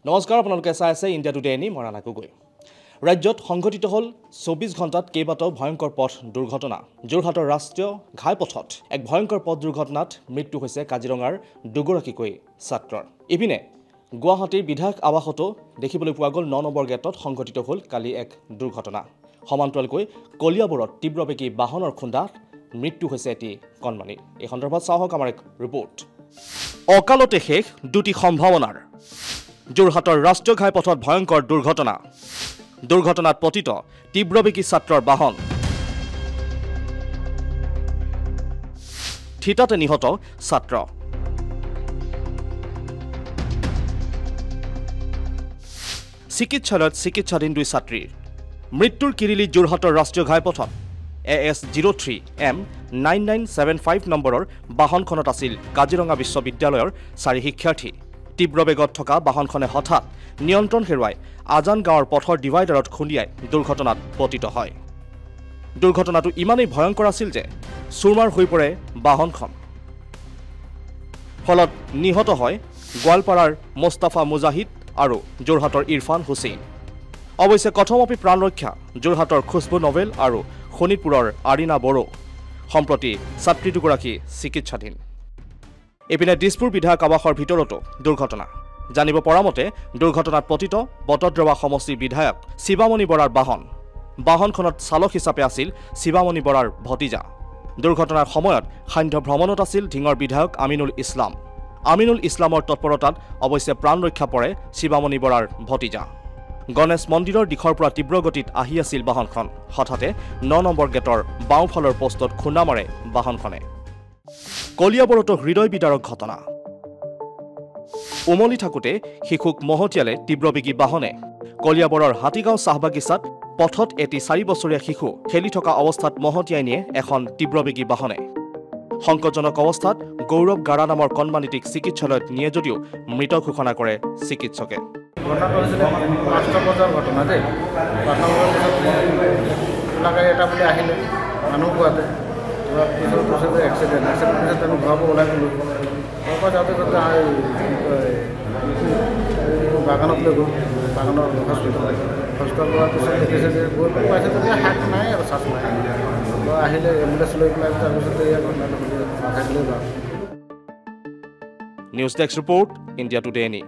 নমস্কাৰ আপোনালোকে চাই আছে ইণ্ডিয়া টুডে এনি মই ৰাণা গগৈ ৰাজ্যত সংঘটিত হ'ল 24 ঘণ্টাত কেইবাটাও ভয়ংকৰ পথ দুৰ্ঘটনা যোৰহাটৰ ৰাষ্ট্ৰীয় ঘাইপথত এক ভয়ংকৰ পথ দুৰ্ঘটনাত মৃত্যু হৈছে কাজিৰঙাৰ দুগৰাকীকৈ ছাত্ৰৰ ইপিনে গুৱাহাটীৰ বিধায়ক আৱাসতো দেখিবলৈ পোৱা গ'ল 9 নম্বৰ গেটত সংঘটিত হ'ল কালি এক দুৰ্ঘটনা সমান্তৰালকৈ কলিয়াবৰত তীব্ৰবেগী বাহনৰ খুন্দাত মৃত্যু হৈছে এটি কণমানি এই সন্দৰ্ভত চাওক আমাৰ এক ৰিপৰ্ট অকালতে শেষ দুটি সম্ভাৱনাৰ যোৰহাটৰ ৰাষ্ট্ৰীয় ঘাইপথত ভয়ংকৰ দুৰ্ঘটনাত পতিত তীব্ৰবেগী ছাত্ৰৰ বাহন থিতাতে নিহত ছাত্ৰ চিকিৎসালয়ত চিকিৎসাধীন দুই ছাত্ৰীৰ মৃত্যুৰ কিৰিলি যোৰহাটৰ ৰাষ্ট্ৰীয় ঘাইপথত AS03M 9975 নম্বৰৰ বাহনখনত আছিল কাজিৰঙা বিশ্ববিদ্যালয়ৰ 4 শিক্ষাৰ্থী তীব্ৰবেগত থকা বাহনখনে হঠাৎ নিয়ন্ত্ৰণ হেৰুৱাই আজান গাঁৱৰ পথৰ ডিভাইডাৰত খুন্দিয়াই দুৰ্ঘটনাত পতিত হয় দুৰ্ঘটনাটো ইমানেই ভয়ংকৰ আছিল যে চুৰমাৰ হৈ পৰে বাহনখন ফলত নিহত হয় গোৱালপাৰাৰ মোস্তাফা মুজাহিদ আৰু যোৰহাটৰ ইৰফান হুছেইন অৱশ্যে কথমপি প্ৰাণ ৰক্ষা যোৰহাটৰ খুশবু নভেল আৰু শোণিতপুৰৰ আৰিনা বড়ো সম্প্ৰতি ছাত্ৰী দুগৰাকী চিকিৎসাধীন এপিনে দিছপুৰ বিধায়ক আৱাসৰ ভিতৰতো দুৰ্ঘটনা জানিব পৰা মতে দুৰ্ঘটনাত পতিত বটদ্ৰৱা সমষ্টিৰ বিধায়ক শিৱামণি বৰাৰ বাহনখনত চালক হিচাপে আছিল শিৱামণি বৰাৰ ভতিজা দুৰ্ঘটনাৰ সময়ত সান্ধ্য ভ্ৰমণত আছিল ঢিঙৰ বিধায়ক আমিনুল ইছলামৰ তৎপৰতাত অৱশ্যে প্ৰাণ ৰক্ষা পৰে শিৱামণি বৰাৰ ভতিজা গণেশ মন্দিৰৰ দিশৰ পৰা তীব্ৰ গতিত আহি আছিল বাহনখন হঠাতে 9 নম্বৰ গেটৰ বাওঁফালৰ পোষ্টত খুন্দা মাৰে বাহনখনে কলিয়াবৰতো হৃদয় বিদাৰক ঘটনা উমলি থাকোতে শিশুক মহতিয়ালে তীব্ৰবেগী বাহনে কলিয়াবৰৰ হাতীগাঁও চাহবাগিচাত পথত এটি 4 বছৰীয়া শিশু খেলি থকা অৱস্থাত মহতিয়াই নিয়ে এখন তীব্ৰবেগী বাহনে সংকটজনক অৱস্থাত গৌৰৱ গাৰা নামৰ কণমানিটিক চিকিৎসালয়ত নিয়ে যদিও মৃত ঘোষণা কৰে চিকিৎসকে ঘটনাটো হৈছিলে 5টা বজাৰ ঘটনা দেই 5টা বজাৰ এটা বুলি আহিলে মানুহ কোৱাতে পিছত এক্সিডেণ্ট পিছত আমি ঘৰৰ পৰা ওলাই গ'লোঁ ঘৰৰ পৰা যাওঁতে বাগানত লৈ গ'ল বাগানৰ হস্পিটেল লোৱাৰ পিছত দেখিছে যে গৈ পেলাই পাইছে তেতিয়া হাত নাই আৰু চাচ নাই আহিলে এম্বুলেঞ্চ লৈ পেলাই তাৰপিছতে এয়া ঘটনাটো মাথাই লৈ যাওঁ news desk report India today any